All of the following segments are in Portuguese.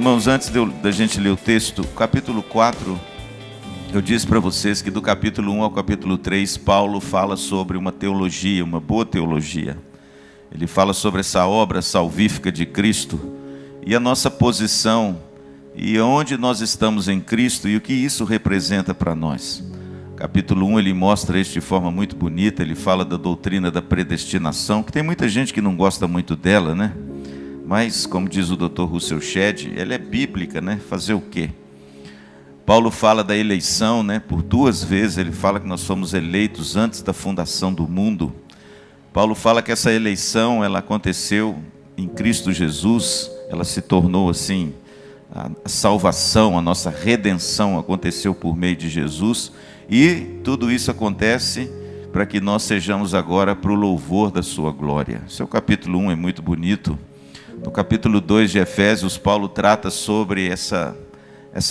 Irmãos, antes da gente ler o texto, capítulo 4, eu disse para vocês que do capítulo 1 ao capítulo 3, Paulo fala sobre uma teologia, uma boa teologia. Ele fala sobre essa obra salvífica de Cristo e a nossa posição e onde nós estamos em Cristo e o que isso representa para nós. Capítulo 1 ele mostra isso de forma muito bonita, ele fala da doutrina da predestinação, que tem muita gente que não gosta muito dela, né? Mas, como diz o Dr. Russell Shedd, ela é bíblica, né? Fazer o quê? Paulo fala da eleição, né? Por 2 vezes ele fala que nós fomos eleitos antes da fundação do mundo. Paulo fala que essa eleição, ela aconteceu em Cristo Jesus, ela se tornou assim, a salvação, a nossa redenção aconteceu por meio de Jesus, e tudo isso acontece para que nós sejamos agora para o louvor da sua glória. Seu capítulo 1 é muito bonito. No capítulo 2 de Efésios, Paulo trata sobre essa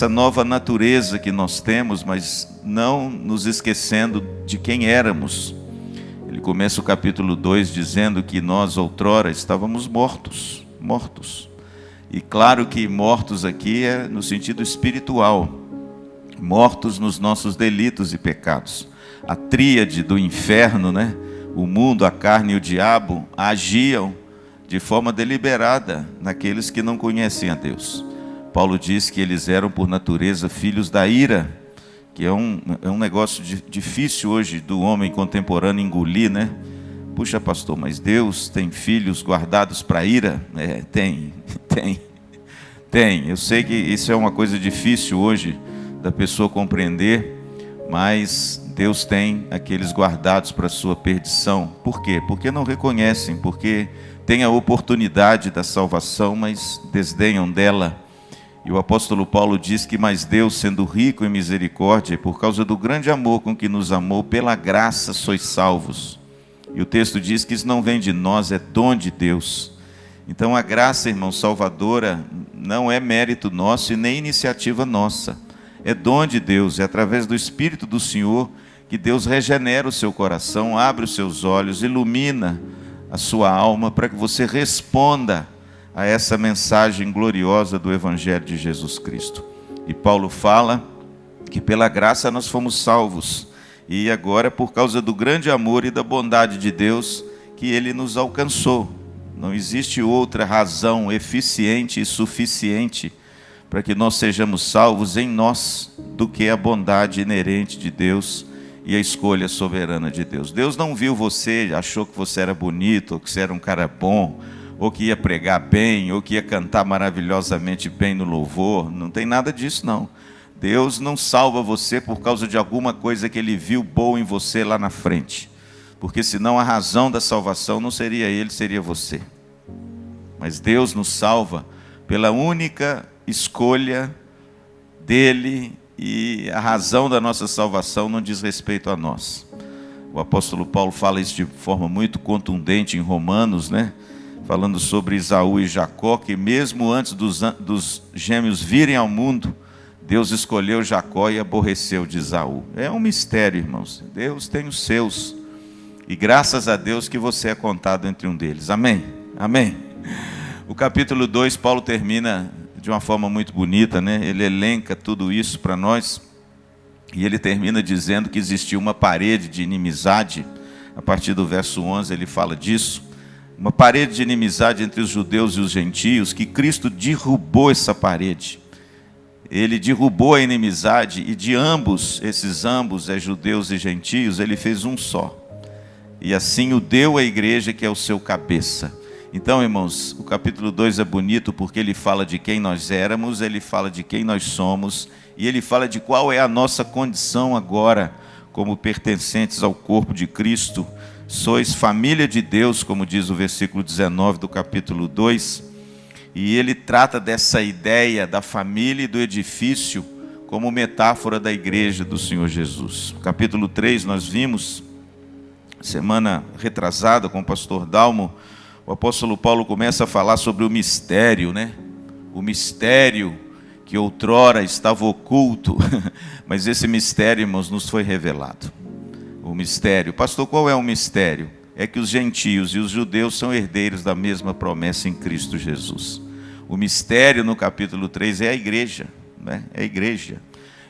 nova natureza que nós temos, mas não nos esquecendo de quem éramos. Ele começa o capítulo 2 dizendo que nós outrora estávamos mortos. E claro que mortos aqui é no sentido espiritual, mortos nos nossos delitos e pecados. A tríade do inferno, né? O mundo, a carne e o diabo agiam de forma deliberada naqueles que não conhecem a Deus. Paulo diz que eles eram por natureza filhos da ira, que é um negócio difícil hoje do homem contemporâneo engolir, né? Puxa, pastor, mas Deus tem filhos guardados para ira? Tem. Eu sei que isso é uma coisa difícil hoje da pessoa compreender, mas Deus tem aqueles guardados para a sua perdição. Por quê? Porque não reconhecem, porque têm a oportunidade da salvação, mas desdenham dela. E o apóstolo Paulo diz que, mas Deus, sendo rico em misericórdia, por causa do grande amor com que nos amou, pela graça sois salvos. E o texto diz que isso não vem de nós, é dom de Deus. Então a graça, irmão, salvadora, não é mérito nosso e nem iniciativa nossa. É dom de Deus, é através do Espírito do Senhor que Deus regenera o seu coração, abre os seus olhos, ilumina a sua alma para que você responda a essa mensagem gloriosa do Evangelho de Jesus Cristo. E Paulo fala que pela graça nós fomos salvos, e agora por causa do grande amor e da bondade de Deus que Ele nos alcançou. Não existe outra razão eficiente e suficiente para que nós sejamos salvos em nós do que a bondade inerente de Deus e a escolha soberana de Deus. Deus não viu você, achou que você era bonito, ou que você era um cara bom, ou que ia pregar bem, ou que ia cantar maravilhosamente bem no louvor. Não tem nada disso, não. Deus não salva você por causa de alguma coisa que Ele viu boa em você lá na frente. Porque senão a razão da salvação não seria Ele, seria você. Mas Deus nos salva pela única escolha dEle, e a razão da nossa salvação não diz respeito a nós. O apóstolo Paulo fala isso de forma muito contundente em Romanos, né? Falando sobre Esaú e Jacó, que mesmo antes dos gêmeos virem ao mundo, Deus escolheu Jacó e aborreceu de Esaú. É um mistério, irmãos. Deus tem os seus. E graças a Deus que você é contado entre um deles. Amém? Amém. O capítulo 2, Paulo termina de uma forma muito bonita, né? Ele elenca tudo isso para nós. E ele termina dizendo que existia uma parede de inimizade. A partir do verso 11 ele fala disso. Uma parede de inimizade entre os judeus e os gentios, que Cristo derrubou essa parede. Ele derrubou a inimizade e de ambos, esses ambos, judeus e gentios, ele fez um só. E assim o deu à igreja, que é o seu cabeça. Então, irmãos, o capítulo 2 é bonito porque ele fala de quem nós éramos, ele fala de quem nós somos, e ele fala de qual é a nossa condição agora, como pertencentes ao corpo de Cristo. Sois família de Deus, como diz o versículo 19 do capítulo 2, e ele trata dessa ideia da família e do edifício como metáfora da igreja do Senhor Jesus. No capítulo 3 nós vimos, semana retrasada com o pastor Dalmo, o apóstolo Paulo começa a falar sobre o mistério, né? O mistério que outrora estava oculto, mas esse mistério, irmãos, nos foi revelado. O mistério. Pastor, qual é o mistério? É que os gentios e os judeus são herdeiros da mesma promessa em Cristo Jesus. O mistério no capítulo 3 é a igreja, né? É a igreja.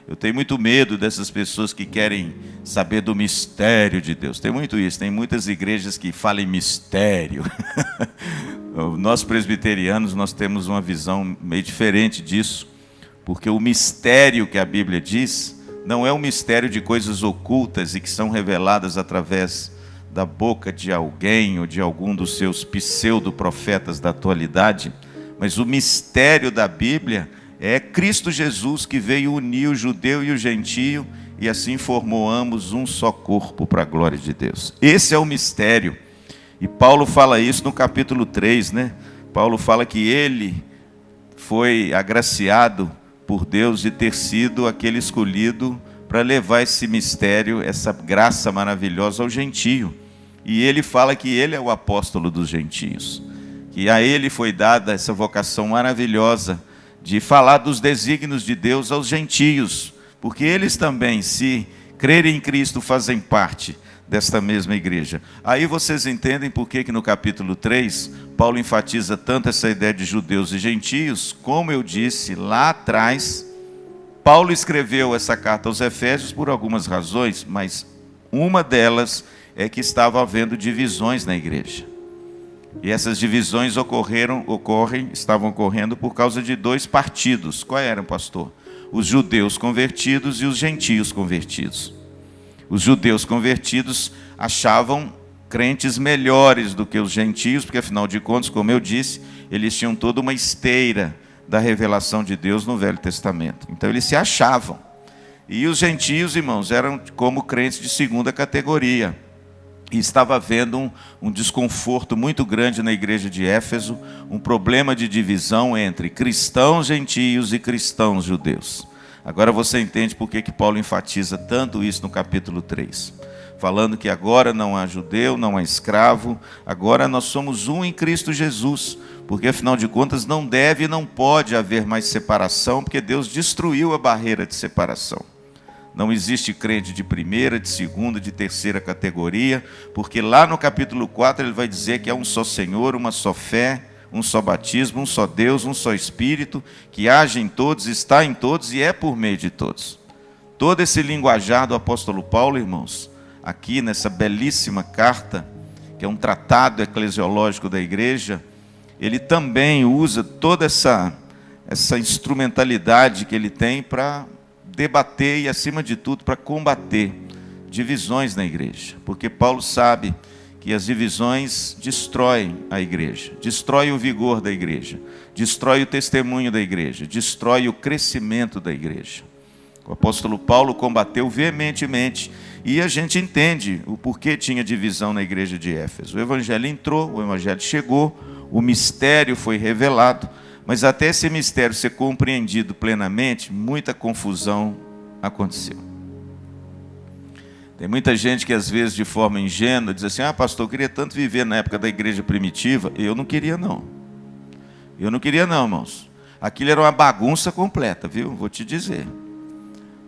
Eu tenho muito medo dessas pessoas que querem saber do mistério de Deus. Tem muito isso, tem muitas igrejas que falam em mistério. Nós presbiterianos, nós temos uma visão meio diferente disso, porque o mistério que a Bíblia diz não é um mistério de coisas ocultas e que são reveladas através da boca de alguém ou de algum dos seus pseudo-profetas da atualidade, mas o mistério da Bíblia é Cristo Jesus, que veio unir o judeu e o gentio e assim formou ambos um só corpo para a glória de Deus. Esse é o mistério. E Paulo fala isso no capítulo 3, né? Paulo fala que ele foi agraciado por Deus de ter sido aquele escolhido para levar esse mistério, essa graça maravilhosa ao gentio. E ele fala que ele é o apóstolo dos gentios, que a ele foi dada essa vocação maravilhosa de falar dos desígnios de Deus aos gentios, porque eles também, se crerem em Cristo, fazem parte desta mesma igreja. Aí vocês entendem por que no capítulo 3, Paulo enfatiza tanto essa ideia de judeus e gentios. Como eu disse lá atrás, Paulo escreveu essa carta aos Efésios por algumas razões, mas uma delas é que estava havendo divisões na igreja. E essas divisões estavam ocorrendo por causa de dois partidos. Quais eram, pastor? Os judeus convertidos e os gentios convertidos. Os judeus convertidos achavam crentes melhores do que os gentios, porque afinal de contas, como eu disse, eles tinham toda uma esteira da revelação de Deus no Velho Testamento. Então eles se achavam. E os gentios, irmãos, eram como crentes de segunda categoria. E estava havendo um desconforto muito grande na igreja de Éfeso, um problema de divisão entre cristãos gentios e cristãos judeus. Agora você entende por que Paulo enfatiza tanto isso no capítulo 3. Falando que agora não há judeu, não há escravo, agora nós somos um em Cristo Jesus. Porque afinal de contas não deve e não pode haver mais separação, porque Deus destruiu a barreira de separação. Não existe crente de primeira, de segunda, de terceira categoria, porque lá no capítulo 4 ele vai dizer que há um só Senhor, uma só fé, um só batismo, um só Deus, um só Espírito, que age em todos, está em todos e é por meio de todos. Todo esse linguajar do apóstolo Paulo, irmãos, aqui nessa belíssima carta, que é um tratado eclesiológico da igreja, ele também usa toda essa instrumentalidade que ele tem para debater e, acima de tudo, para combater divisões na igreja. Porque Paulo sabe que as divisões destroem a igreja, destroem o vigor da igreja, destrói o testemunho da igreja, destrói o crescimento da igreja. O apóstolo Paulo combateu veementemente e a gente entende o porquê tinha divisão na igreja de Éfeso. O evangelho entrou, o evangelho chegou, o mistério foi revelado, mas até esse mistério ser compreendido plenamente, muita confusão aconteceu. Tem muita gente que às vezes de forma ingênua diz assim: pastor, eu queria tanto viver na época da igreja primitiva. Eu não queria não. Eu não queria não, irmãos. Aquilo era uma bagunça completa, viu? Vou te dizer.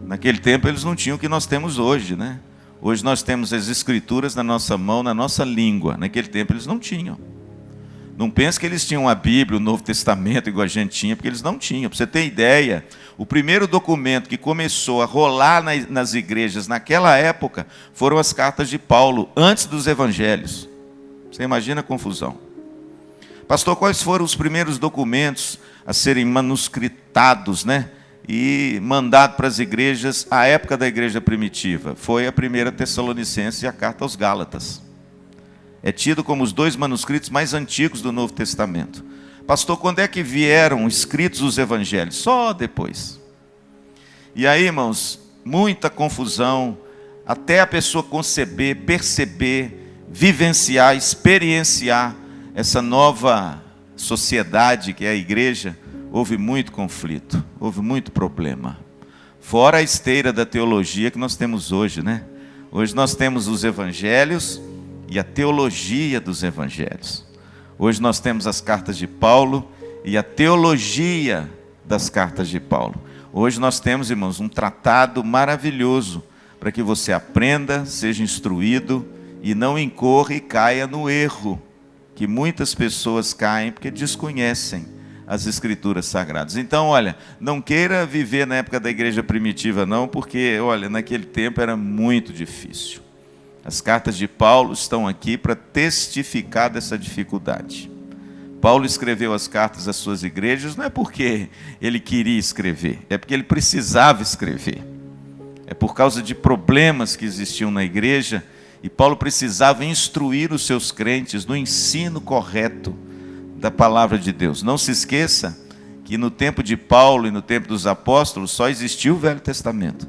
Naquele tempo eles não tinham o que nós temos hoje, né? Hoje nós temos as escrituras na nossa mão, na nossa língua. Naquele tempo eles não tinham. Não pense que eles tinham a Bíblia, o Novo Testamento, igual a gente tinha, porque eles não tinham. Para você ter ideia, o primeiro documento que começou a rolar nas igrejas naquela época foram as cartas de Paulo, antes dos evangelhos. Você imagina a confusão. Pastor, quais foram os primeiros documentos a serem manuscritados, né? E mandado para as igrejas, à época da igreja primitiva? Foi a 1 Tessalonicenses e a carta aos Gálatas. É tido como os dois manuscritos mais antigos do Novo Testamento. Pastor, quando é que vieram escritos os evangelhos? Só depois. E aí, irmãos, muita confusão, até a pessoa conceber, perceber, vivenciar, experienciar essa nova sociedade que é a igreja. Houve muito conflito, houve muito problema. Fora a esteira da teologia que nós temos hoje, né? Hoje nós temos os evangelhos e a teologia dos evangelhos. Hoje nós temos as cartas de Paulo e a teologia das cartas de Paulo. Hoje nós temos, irmãos, um tratado maravilhoso para que você aprenda, seja instruído e não incorra e caia no erro que muitas pessoas caem porque desconhecem as Escrituras Sagradas. Então, olha, não queira viver na época da igreja primitiva não, porque, olha, naquele tempo era muito difícil. As cartas de Paulo estão aqui para testificar dessa dificuldade. Paulo escreveu as cartas às suas igrejas não é porque ele queria escrever, é porque ele precisava escrever. É por causa de problemas que existiam na igreja, e Paulo precisava instruir os seus crentes no ensino correto da palavra de Deus. Não se esqueça que no tempo de Paulo e no tempo dos apóstolos só existia o Velho Testamento.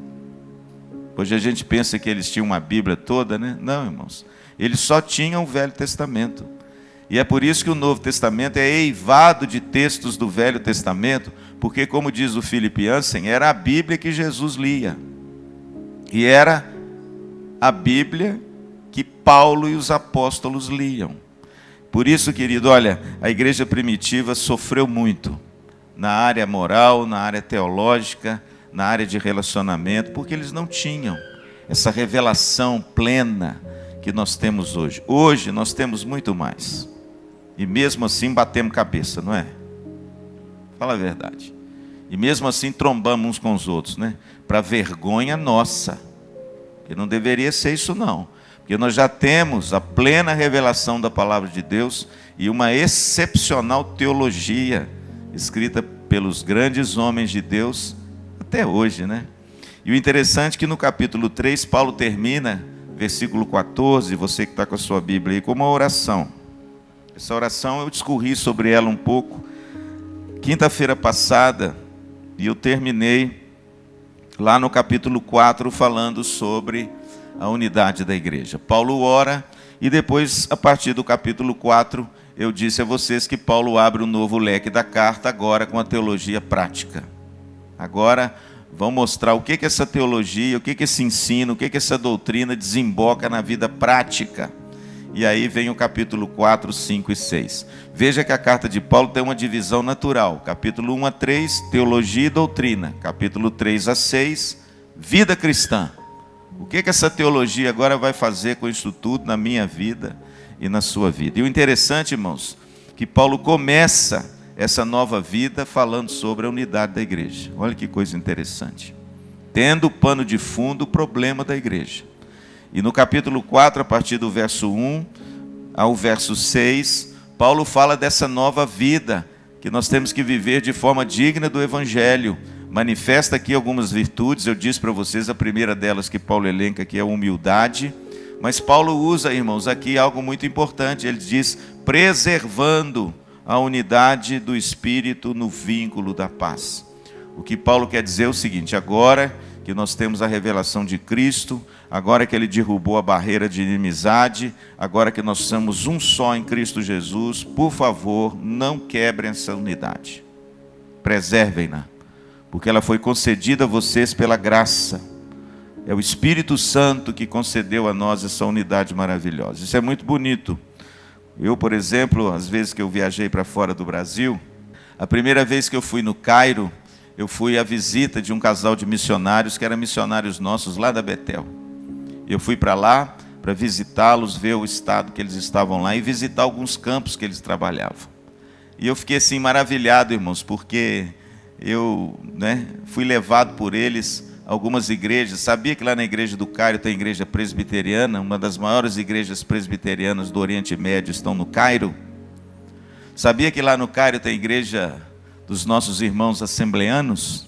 Hoje a gente pensa que eles tinham uma Bíblia toda, né? Não, irmãos. Eles só tinham o Velho Testamento. E é por isso que o Novo Testamento é eivado de textos do Velho Testamento, porque, como diz o Philip Yancey, era a Bíblia que Jesus lia. E era a Bíblia que Paulo e os apóstolos liam. Por isso, querido, olha, a igreja primitiva sofreu muito na área moral, na área teológica, na área de relacionamento, porque eles não tinham essa revelação plena que nós temos hoje. Hoje nós temos muito mais. E mesmo assim batemos cabeça, não é? Fala a verdade. E mesmo assim trombamos uns com os outros, né? Para vergonha nossa. Que não deveria ser isso não. Porque nós já temos a plena revelação da palavra de Deus e uma excepcional teologia escrita pelos grandes homens de Deus até hoje, né? E o interessante é que no capítulo 3, Paulo termina, versículo 14, você que está com a sua Bíblia aí, com uma oração. Essa oração eu discorri sobre ela um pouco quinta-feira passada, e eu terminei lá no capítulo 4 falando sobre a unidade da igreja. Paulo ora, e depois, a partir do capítulo 4, eu disse a vocês que Paulo abre um novo leque da carta, agora com a teologia prática. Agora, vamos mostrar o que essa teologia, o que esse ensino, o que essa doutrina desemboca na vida prática. E aí vem o capítulo 4, 5 e 6. Veja que a carta de Paulo tem uma divisão natural. Capítulo 1 a 3, teologia e doutrina. Capítulo 3 a 6, vida cristã. O que essa teologia agora vai fazer com isso tudo na minha vida e na sua vida? E o interessante, irmãos, que Paulo começa essa nova vida falando sobre a unidade da igreja. Olha que coisa interessante. Tendo o pano de fundo o problema da igreja. E no capítulo 4, a partir do verso 1 ao verso 6, Paulo fala dessa nova vida que nós temos que viver de forma digna do Evangelho. Manifesta aqui algumas virtudes, eu disse para vocês, a primeira delas que Paulo elenca aqui é a humildade, mas Paulo usa, irmãos, aqui algo muito importante, ele diz, preservando a unidade do Espírito no vínculo da paz. O que Paulo quer dizer é o seguinte, agora que nós temos a revelação de Cristo, agora que Ele derrubou a barreira de inimizade, agora que nós somos um só em Cristo Jesus, por favor, não quebrem essa unidade, preservem-na, porque ela foi concedida a vocês pela graça. É o Espírito Santo que concedeu a nós essa unidade maravilhosa. Isso é muito bonito. Eu, por exemplo, às vezes que eu viajei para fora do Brasil, a primeira vez que eu fui no Cairo, eu fui à visita de um casal de missionários, que eram missionários nossos lá da Betel. Eu fui para lá para visitá-los, ver o estado que eles estavam lá e visitar alguns campos que eles trabalhavam. E eu fiquei assim maravilhado, irmãos, porque eu fui levado por eles a algumas igrejas. Sabia que lá na igreja do Cairo tem a igreja presbiteriana, uma das maiores igrejas presbiterianas do Oriente Médio estão no Cairo? Sabia que lá no Cairo tem a igreja dos nossos irmãos assembleanos?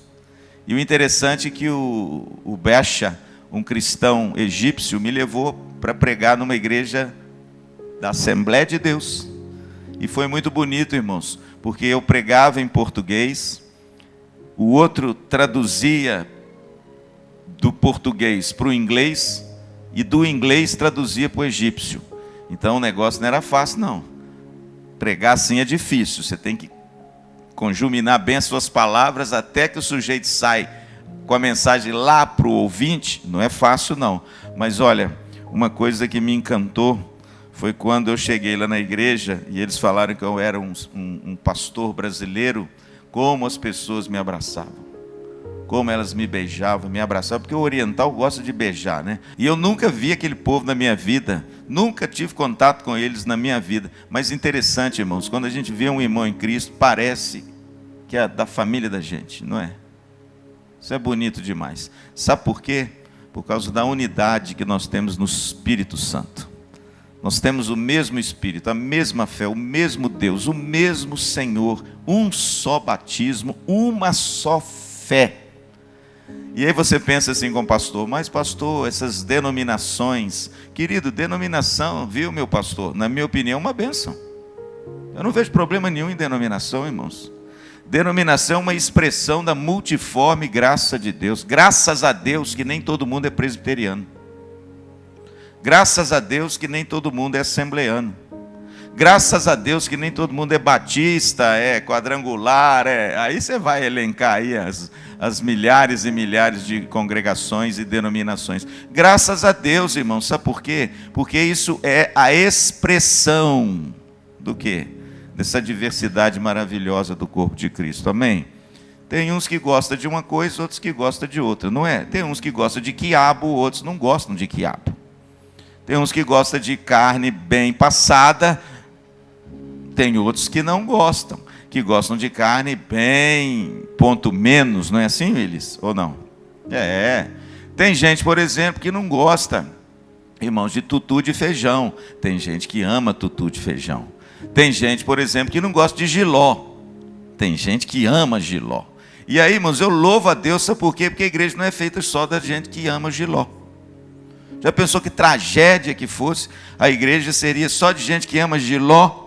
E o interessante é que o Becha, um cristão egípcio, me levou para pregar numa igreja da Assembleia de Deus. E foi muito bonito, irmãos, porque eu pregava em português, o outro traduzia do português para o inglês, e do inglês traduzia para o egípcio. Então o negócio não era fácil, não. Pregar assim é difícil, você tem que conjuminar bem as suas palavras até que o sujeito sai com a mensagem lá para o ouvinte. Não é fácil não, mas olha, uma coisa que me encantou foi quando eu cheguei lá na igreja e eles falaram que eu era um pastor brasileiro, como as pessoas me abraçavam, como elas me beijavam, me abraçavam, porque o oriental gosta de beijar, né? E eu nunca vi aquele povo na minha vida, nunca tive contato com eles na minha vida, mas interessante, irmãos, quando a gente vê um irmão em Cristo, parece que é da família da gente, não é? Isso é bonito demais. Sabe por quê? Por causa da unidade que nós temos no Espírito Santo. Nós temos o mesmo Espírito, a mesma fé, o mesmo Deus, o mesmo Senhor, um só batismo, uma só fé. E aí você pensa assim com o pastor, mas pastor, essas denominações, querido, denominação, viu meu pastor, na minha opinião é uma bênção. Eu não vejo problema nenhum em denominação, irmãos. Denominação é uma expressão da multiforme graça de Deus. Graças a Deus que nem todo mundo é presbiteriano. Graças a Deus que nem todo mundo é assembleano. Graças a Deus que nem todo mundo é batista, é quadrangular, aí você vai elencar aí as milhares e milhares de congregações e denominações. Graças a Deus, irmãos, sabe por quê? Porque isso é a expressão do quê? Dessa diversidade maravilhosa do corpo de Cristo, amém? Tem uns que gostam de uma coisa, outros que gostam de outra, não é? Tem uns que gostam de quiabo, outros não gostam de quiabo. Tem uns que gostam de carne bem passada, tem outros que não gostam, que gostam de carne bem ponto menos, não é assim, Willis? Ou não? Tem gente, por exemplo, que não gosta, irmãos, de tutu de feijão. Tem gente que ama tutu de feijão. Tem gente, por exemplo, que não gosta de jiló. Tem gente que ama jiló. E aí, irmãos, eu louvo a Deus, sabe por quê? Porque a igreja não é feita só da gente que ama jiló. Já pensou que tragédia que fosse? A igreja seria só de gente que ama jiló?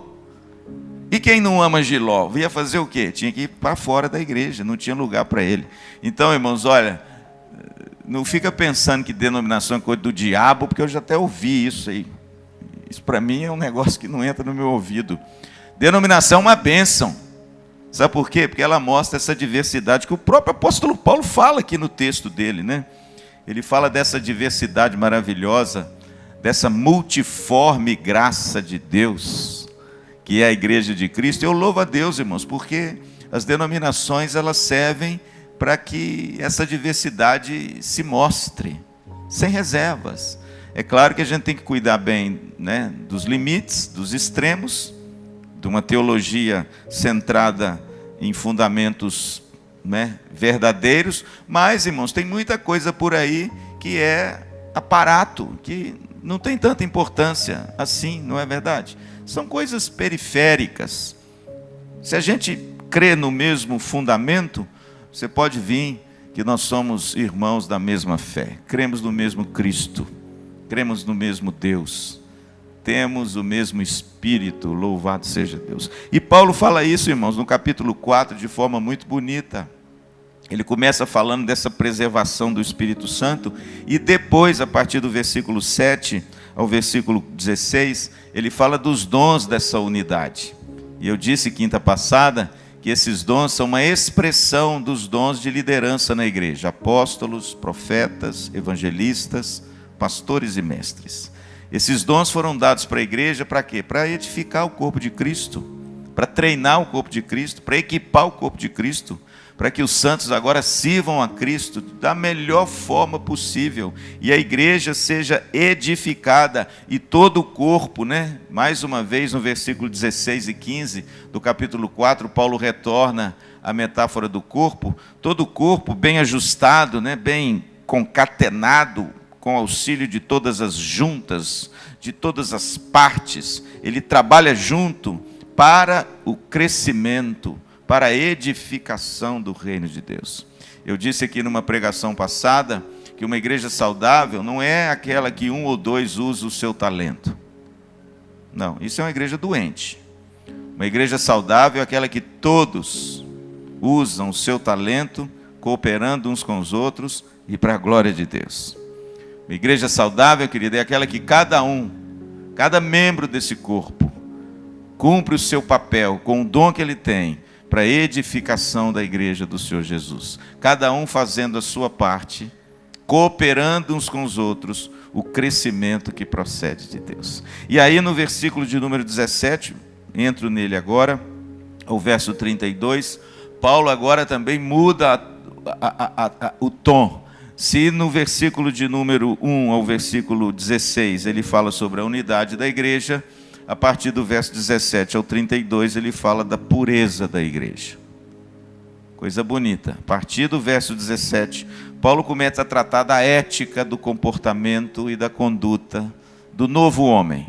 E quem não ama jiló? Ia fazer o quê? Tinha que ir para fora da igreja, não tinha lugar para ele. Então, irmãos, olha, não fica pensando que denominação é coisa do diabo, porque eu já até ouvi isso aí. Isso para mim é um negócio que não entra no meu ouvido. Denominação é uma bênção. Sabe por quê? Porque ela mostra essa diversidade que o próprio apóstolo Paulo fala aqui no texto dele, né? Ele fala dessa diversidade maravilhosa, dessa multiforme graça de Deus, que é a igreja de Cristo. Eu louvo a Deus, irmãos, porque as denominações elas servem para que essa diversidade se mostre, sem reservas. É claro que a gente tem que cuidar bem, né, dos limites, dos extremos, de uma teologia centrada em fundamentos, né, verdadeiros, mas, irmãos, tem muita coisa por aí que é aparato, que não tem tanta importância assim, não é verdade? São coisas periféricas. Se a gente crê no mesmo fundamento, você pode vir que nós somos irmãos da mesma fé, cremos no mesmo Cristo, cremos no mesmo Deus, temos o mesmo Espírito, louvado seja Deus. E Paulo fala isso, irmãos, no capítulo 4, de forma muito bonita. Ele começa falando dessa preservação do Espírito Santo, e depois, a partir do versículo 7 ao versículo 16, ele fala dos dons dessa unidade. E eu disse quinta passada que esses dons são uma expressão dos dons de liderança na igreja: apóstolos, profetas, evangelistas, pastores e mestres. Esses dons foram dados para a igreja para quê? Para edificar o corpo de Cristo, para treinar o corpo de Cristo, para equipar o corpo de Cristo, para que os santos agora sirvam a Cristo da melhor forma possível e a igreja seja edificada e todo o corpo, né? Mais uma vez no versículo 16 e 15 do capítulo 4, Paulo retorna à metáfora do corpo, todo o corpo bem ajustado, né? Bem concatenado, com auxílio de todas as juntas, de todas as partes, ele trabalha junto para o crescimento, para a edificação do reino de Deus. Eu disse aqui numa pregação passada que uma igreja saudável não é aquela que um ou dois usa o seu talento. Não, isso é uma igreja doente. Uma igreja saudável é aquela que todos usam o seu talento, cooperando uns com os outros e para a glória de Deus. Uma igreja saudável, querida, é aquela que cada membro desse corpo, cumpre o seu papel com o dom que ele tem para a edificação da igreja do Senhor Jesus. Cada um fazendo a sua parte, cooperando uns com os outros, o crescimento que procede de Deus. E aí no versículo de número 17, entro nele agora, o verso 32, Paulo agora também muda o tom. Se no versículo de número 1 ao versículo 16 ele fala sobre a unidade da igreja, a partir do verso 17 ao 32 ele fala da pureza da igreja. Coisa bonita. A partir do verso 17, Paulo começa a tratar da ética, do comportamento e da conduta do novo homem,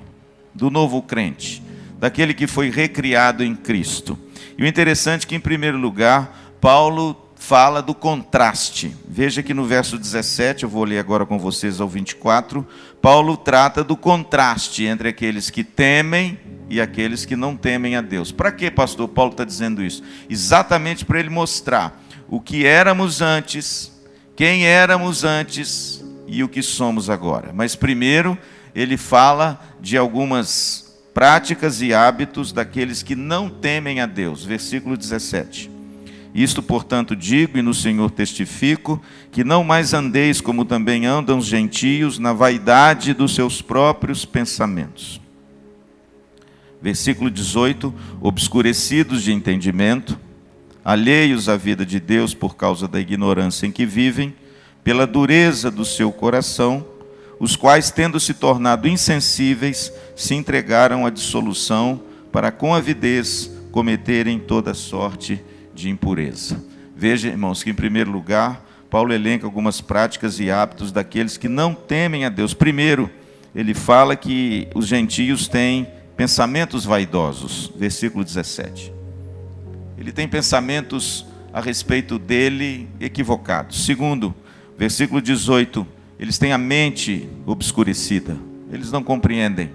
do novo crente, daquele que foi recriado em Cristo. E o interessante é que, em primeiro lugar, Paulo fala do contraste. Veja que no verso 17, eu vou ler agora com vocês ao 24, Paulo trata do contraste entre aqueles que temem e aqueles que não temem a Deus. Para que, pastor, Paulo está dizendo isso? Exatamente para ele mostrar o que éramos antes, quem éramos antes e o que somos agora. Mas primeiro, ele fala de algumas práticas e hábitos daqueles que não temem a Deus. Versículo 17. Isto, portanto, digo e no Senhor testifico, que não mais andeis como também andam os gentios, na vaidade dos seus próprios pensamentos. Versículo 18, obscurecidos de entendimento, alheios à vida de Deus por causa da ignorância em que vivem, pela dureza do seu coração, os quais, tendo se tornado insensíveis, se entregaram à dissolução, para com avidez cometerem toda sorte de impureza. Veja, irmãos, que em primeiro lugar, Paulo elenca algumas práticas e hábitos daqueles que não temem a Deus. Primeiro, ele fala que os gentios têm pensamentos vaidosos, versículo 17. Ele tem pensamentos a respeito dele equivocados. Segundo, versículo 18, eles têm a mente obscurecida. Eles não compreendem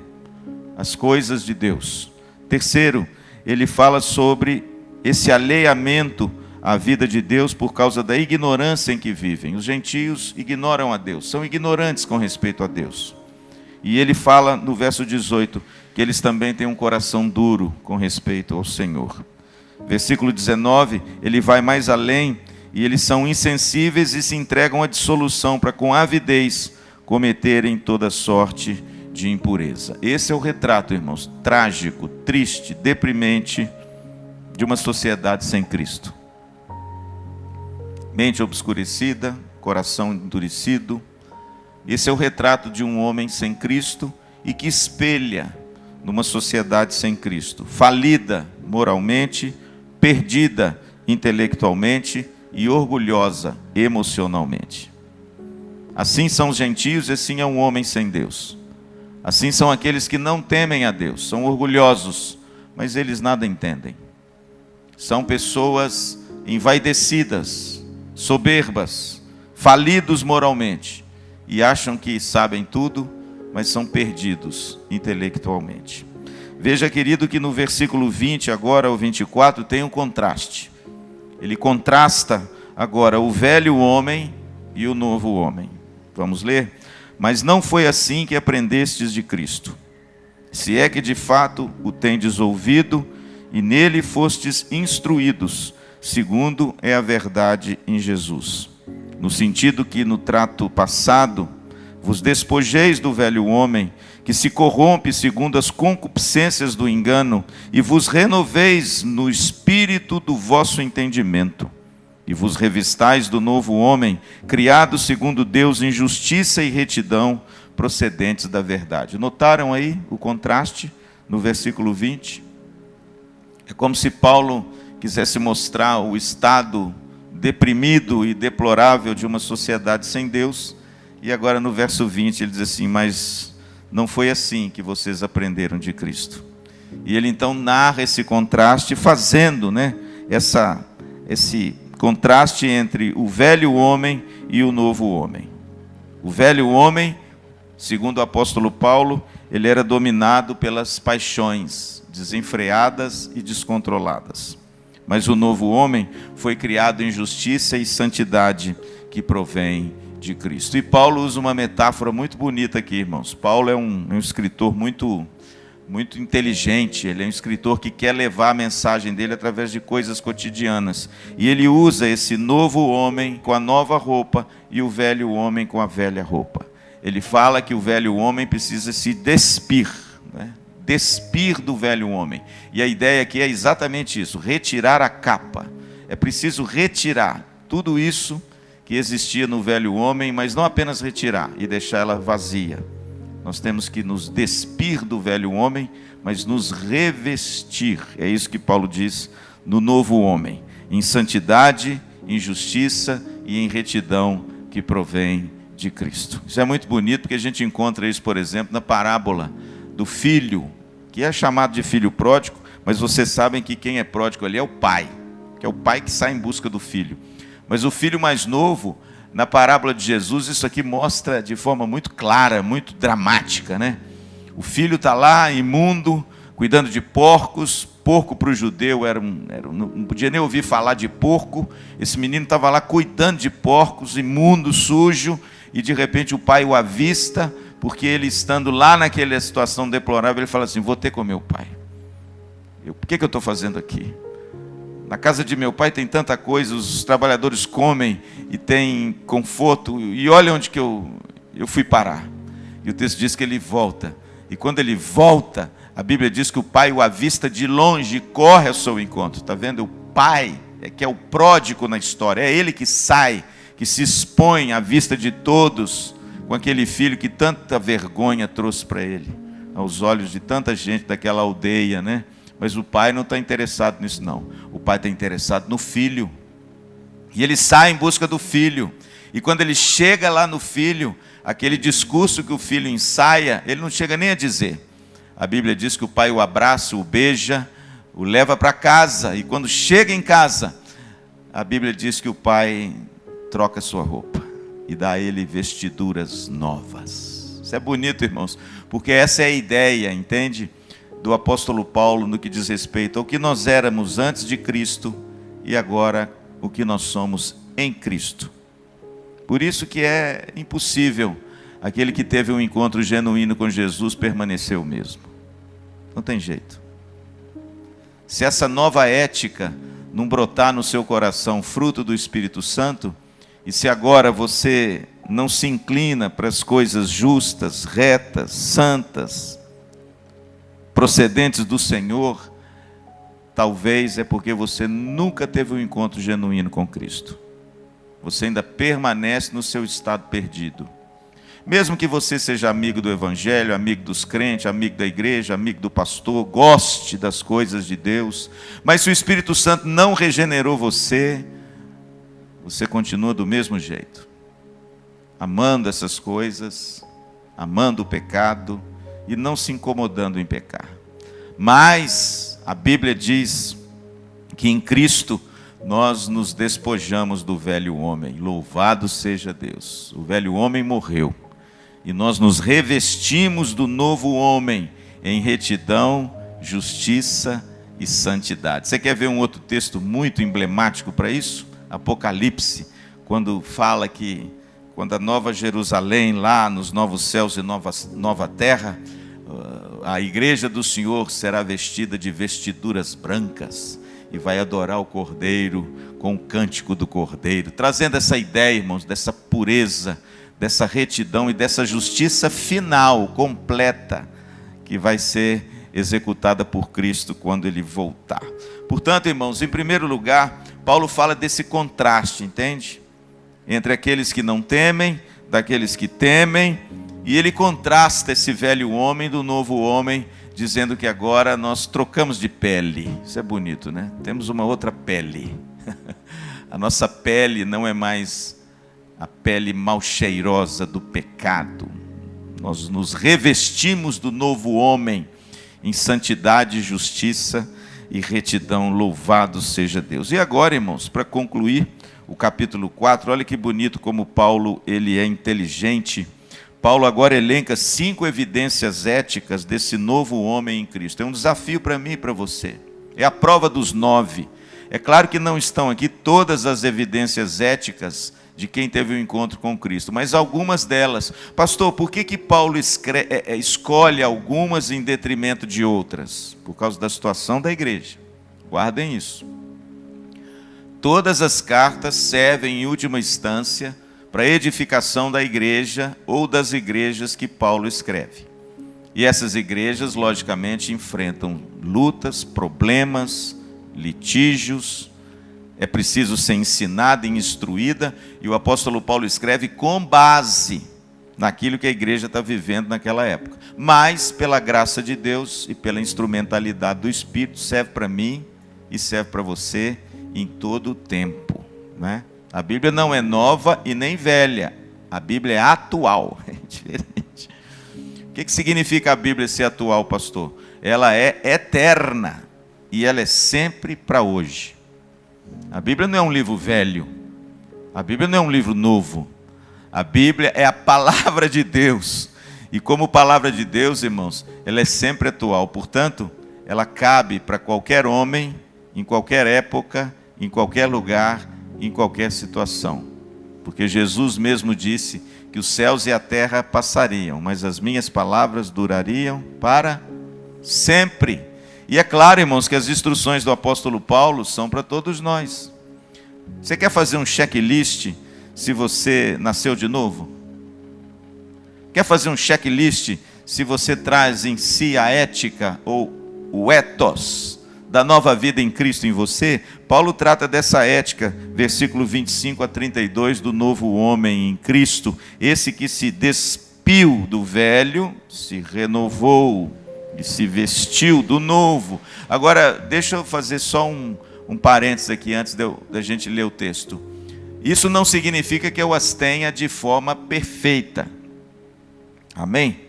as coisas de Deus. Terceiro, ele fala sobre esse alheamento à vida de Deus por causa da ignorância em que vivem. Os gentios ignoram a Deus, são ignorantes com respeito a Deus. E ele fala no verso 18 que eles também têm um coração duro com respeito ao Senhor. Versículo 19, ele vai mais além e eles são insensíveis e se entregam à dissolução para com avidez cometerem toda sorte de impureza. Esse é o retrato, irmãos, trágico, triste, deprimente de uma sociedade sem Cristo. Mente obscurecida, coração endurecido. Esse é o retrato de um homem sem Cristo e que espelha numa sociedade sem Cristo, falida moralmente, perdida intelectualmente e orgulhosa emocionalmente. Assim são os gentios e assim é um homem sem Deus. Assim são aqueles que não temem a Deus, são orgulhosos, mas eles nada entendem. São pessoas envaidecidas, soberbas, falidos moralmente e acham que sabem tudo, mas são perdidos intelectualmente. Veja, querido, que no versículo 20 agora ao 24 tem um contraste. Ele contrasta agora o velho homem e o novo homem. Vamos ler? Mas não foi assim que aprendestes de Cristo, se é que de fato o tendes ouvido e nele fostes instruídos, segundo é a verdade em Jesus. No sentido que no trato passado vos despojeis do velho homem, que se corrompe segundo as concupiscências do engano, e vos renoveis no espírito do vosso entendimento, e vos revistais do novo homem, criado segundo Deus em justiça e retidão, procedentes da verdade. Notaram aí o contraste no versículo 20? É como se Paulo quisesse mostrar o estado deprimido e deplorável de uma sociedade sem Deus, e agora no verso 20 ele diz assim, mas não foi assim que vocês aprenderam de Cristo. E ele então narra esse contraste, fazendo, esse contraste entre o velho homem e o novo homem. O velho homem, segundo o apóstolo Paulo, ele era dominado pelas paixões desenfreadas e descontroladas. Mas o novo homem foi criado em justiça e santidade que provém de Cristo. E Paulo usa uma metáfora muito bonita aqui, irmãos. Paulo é um escritor muito inteligente, ele é um escritor que quer levar a mensagem dele através de coisas cotidianas. E ele usa esse novo homem com a nova roupa e o velho homem com a velha roupa. Ele fala que o velho homem precisa se despir, despir do velho homem. E a ideia aqui é exatamente isso, retirar a capa. É preciso retirar tudo isso que existia no velho homem, mas não apenas retirar e deixar ela vazia. Nós temos que nos despir do velho homem, mas nos revestir. É isso que Paulo diz no novo homem. em santidade, em justiça e em retidão que provém de Cristo. Isso é muito bonito, porque a gente encontra isso, por exemplo, na parábola do filho, que é chamado de filho pródigo, mas vocês sabem que quem é pródigo ali é o pai, que é o pai que sai em busca do filho. Mas o filho mais novo, na parábola de Jesus, isso aqui mostra de forma muito clara, muito dramática, né? O filho está lá, imundo, cuidando de porcos. Porco para o judeu não podia nem ouvir falar de porco. Esse menino estava lá cuidando de porcos, imundo, sujo, e de repente o pai o avista, porque ele estando lá naquela situação deplorável, ele fala assim: vou ter com meu pai. Por que eu estou fazendo aqui? Na casa de meu pai tem tanta coisa, os trabalhadores comem e tem conforto, e olha onde que eu fui parar. E o texto diz que ele volta, e quando ele volta, a Bíblia diz que o pai o avista de longe e corre ao seu encontro. Está vendo? O pai que é o pródigo na história, é ele que sai, que se expõe à vista de todos, com aquele filho que tanta vergonha trouxe para ele, aos olhos de tanta gente daquela aldeia, né? Mas o pai não está interessado nisso, não. O pai está interessado no filho. E ele sai em busca do filho. E quando ele chega lá no filho, aquele discurso que o filho ensaia, ele não chega nem a dizer. A Bíblia diz que o pai o abraça, o beija, o leva para casa. E quando chega em casa, a Bíblia diz que o pai troca sua roupa e dá a ele vestiduras novas. Isso é bonito, irmãos, porque essa é a ideia, entende? Do apóstolo Paulo no que diz respeito ao que nós éramos antes de Cristo e agora o que nós somos em Cristo. Por isso que é impossível aquele que teve um encontro genuíno com Jesus permanecer o mesmo. Não tem jeito. Se essa nova ética não brotar no seu coração fruto do Espírito Santo, e se agora você não se inclina para as coisas justas, retas, santas, procedentes do Senhor, talvez é porque você nunca teve um encontro genuíno com Cristo. Você ainda permanece no seu estado perdido. Mesmo que você seja amigo do Evangelho, amigo dos crentes, amigo da igreja, amigo do pastor, goste das coisas de Deus, mas se o Espírito Santo não regenerou você, você continua do mesmo jeito, amando essas coisas, amando o pecado e não se incomodando em pecar. Mas a Bíblia diz que em Cristo nós nos despojamos do velho homem. Louvado seja Deus. O velho homem morreu e nós nos revestimos do novo homem em retidão, justiça e santidade. Você quer ver um outro texto muito emblemático para isso? Apocalipse, quando fala que quando a nova Jerusalém, lá nos novos céus e nova terra, a igreja do Senhor será vestida de vestiduras brancas e vai adorar o Cordeiro com o cântico do Cordeiro, trazendo essa ideia, irmãos, dessa pureza, dessa retidão e dessa justiça final, completa, que vai ser executada por Cristo quando Ele voltar. Portanto, irmãos, em primeiro lugar, Paulo fala desse contraste, entende? Entre aqueles que não temem, daqueles que temem, e ele contrasta esse velho homem do novo homem, dizendo que agora nós trocamos de pele. Isso é bonito, né? Temos uma outra pele. A nossa pele não é mais a pele mal cheirosa do pecado. Nós nos revestimos do novo homem em santidade, justiça e retidão. Louvado seja Deus. E agora, irmãos, para concluir o capítulo 4, olha que bonito como Paulo ele é inteligente. Paulo agora elenca 5 evidências éticas desse novo homem em Cristo. É um desafio para mim e para você. É a prova dos 9. É claro que não estão aqui todas as evidências éticas de quem teve um encontro com Cristo, mas algumas delas. Pastor, por que Paulo escolhe algumas em detrimento de outras? Por causa da situação da igreja. Guardem isso. Todas as cartas servem, em última instância, para a edificação da igreja ou das igrejas que Paulo escreve. E essas igrejas, logicamente, enfrentam lutas, problemas, litígios. É preciso ser ensinada e instruída, e o apóstolo Paulo escreve com base naquilo que a igreja está vivendo naquela época. Mas, pela graça de Deus e pela instrumentalidade do Espírito, serve para mim e serve para você, em todo o tempo, né? A Bíblia não é nova e nem velha. A Bíblia é atual. É diferente. O que significa a Bíblia ser atual, pastor? Ela é eterna e ela é sempre para hoje. A Bíblia não é um livro velho. A Bíblia não é um livro novo. A Bíblia é a palavra de Deus. E como palavra de Deus, irmãos, ela é sempre atual. Portanto, ela cabe para qualquer homem, em qualquer época, em qualquer lugar, em qualquer situação. Porque Jesus mesmo disse que os céus e a terra passariam, mas as minhas palavras durariam para sempre. E é claro, irmãos, que as instruções do apóstolo Paulo são para todos nós. Você quer fazer um checklist se você nasceu de novo? Quer fazer um checklist se você traz em si a ética ou o ethos da nova vida em Cristo em você? Paulo trata dessa ética, versículo 25 a 32, do novo homem em Cristo, esse que se despiu do velho, se renovou e se vestiu do novo. Agora, deixa eu fazer só um parênteses aqui antes da gente ler o texto. Isso não significa que eu as tenha de forma perfeita. Amém?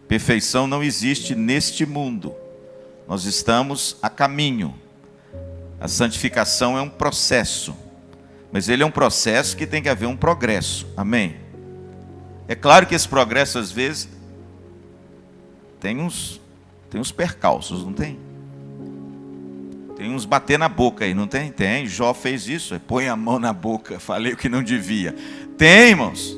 Perfeição não existe neste mundo. Nós estamos a caminho. A santificação é um processo, mas ele é um processo que tem que haver um progresso. Amém? É claro que esse progresso às vezes tem uns percalços, não tem? Tem uns bater na boca aí, não tem? Tem. Jó fez isso, põe a mão na boca, falei o que não devia. Tem, irmãos,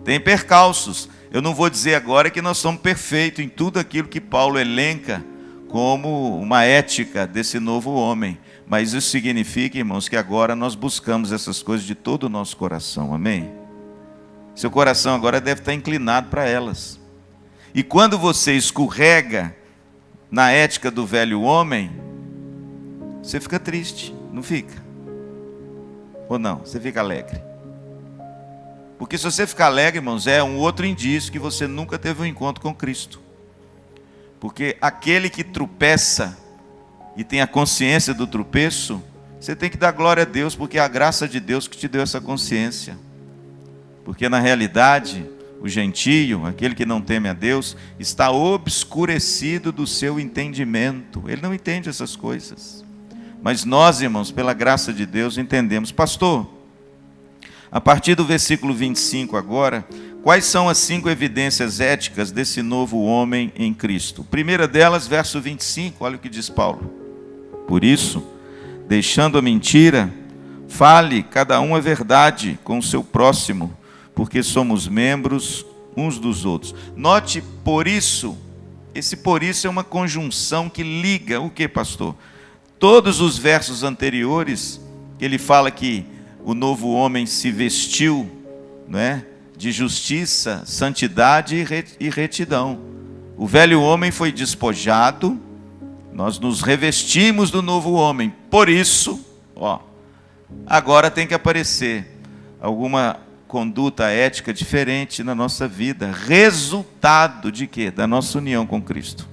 tem percalços. Eu não vou dizer agora que nós somos perfeitos em tudo aquilo que Paulo elenca como uma ética desse novo homem. Mas isso significa, irmãos, que agora nós buscamos essas coisas de todo o nosso coração. Amém? Seu coração agora deve estar inclinado para elas. E quando você escorrega na ética do velho homem, você fica triste, não fica? Ou não? Você fica alegre? Porque se você ficar alegre, irmãos, é um outro indício que você nunca teve um encontro com Cristo. Porque aquele que tropeça e tem a consciência do tropeço, você tem que dar glória a Deus, porque é a graça de Deus que te deu essa consciência. Porque na realidade, o gentio, aquele que não teme a Deus, está obscurecido do seu entendimento. Ele não entende essas coisas. Mas nós, irmãos, pela graça de Deus, entendemos. Pastor, a partir do versículo 25 agora, quais são as 5 evidências éticas desse novo homem em Cristo? Primeira delas, verso 25, olha o que diz Paulo. Por isso, deixando a mentira, fale cada um a verdade com o seu próximo, porque somos membros uns dos outros. Note, por isso, esse por isso é uma conjunção que liga o que, pastor? Todos os versos anteriores, que ele fala que o novo homem se vestiu, não é, de justiça, santidade e retidão. O velho homem foi despojado, nós nos revestimos do novo homem. Por isso, agora tem que aparecer alguma conduta ética diferente na nossa vida. Resultado de quê? Da nossa união com Cristo.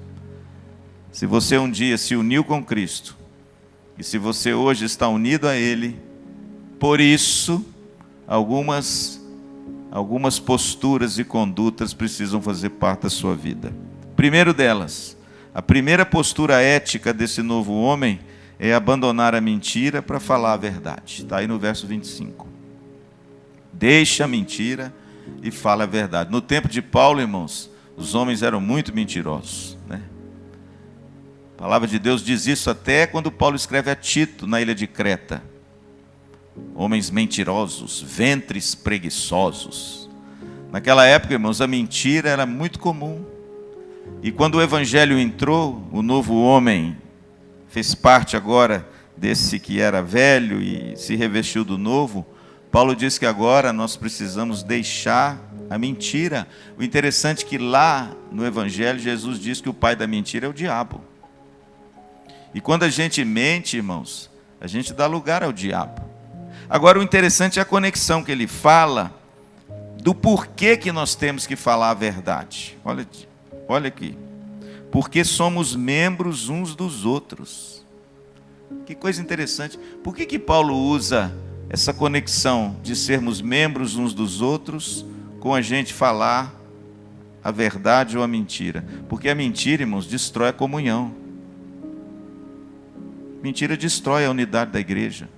Se você um dia se uniu com Cristo, e se você hoje está unido a Ele, por isso, algumas posturas e condutas precisam fazer parte da sua vida. Primeiro delas, a primeira postura ética desse novo homem é abandonar a mentira para falar a verdade. Está aí no verso 25. Deixa a mentira e fala a verdade. No tempo de Paulo, irmãos, os homens eram muito mentirosos, né? A palavra de Deus diz isso até quando Paulo escreve a Tito, na ilha de Creta. Homens mentirosos, ventres preguiçosos. Naquela época, irmãos, a mentira era muito comum. E quando o evangelho entrou, o novo homem fez parte agora desse que era velho e se revestiu do novo. Paulo diz que agora nós precisamos deixar a mentira. O interessante é que lá no evangelho Jesus diz que o pai da mentira é o diabo. E quando a gente mente, irmãos, a gente dá lugar ao diabo. Agora o interessante é a conexão que ele fala do porquê que nós temos que falar a verdade. Olha aqui. Porque somos membros uns dos outros. Que coisa interessante. Por que Paulo usa essa conexão de sermos membros uns dos outros com a gente falar a verdade ou a mentira? Porque a mentira, irmãos, destrói a comunhão. Mentira destrói a unidade da igreja.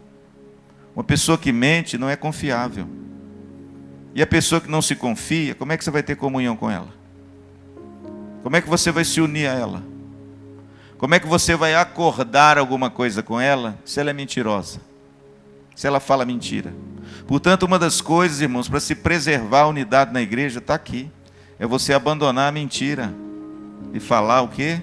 Uma pessoa que mente não é confiável. E a pessoa que não se confia, como é que você vai ter comunhão com ela? Como é que você vai se unir a ela? Como é que você vai acordar alguma coisa com ela se ela é mentirosa? Se ela fala mentira? Portanto, uma das coisas, irmãos, para se preservar a unidade na igreja, está aqui. É você abandonar a mentira e falar o quê?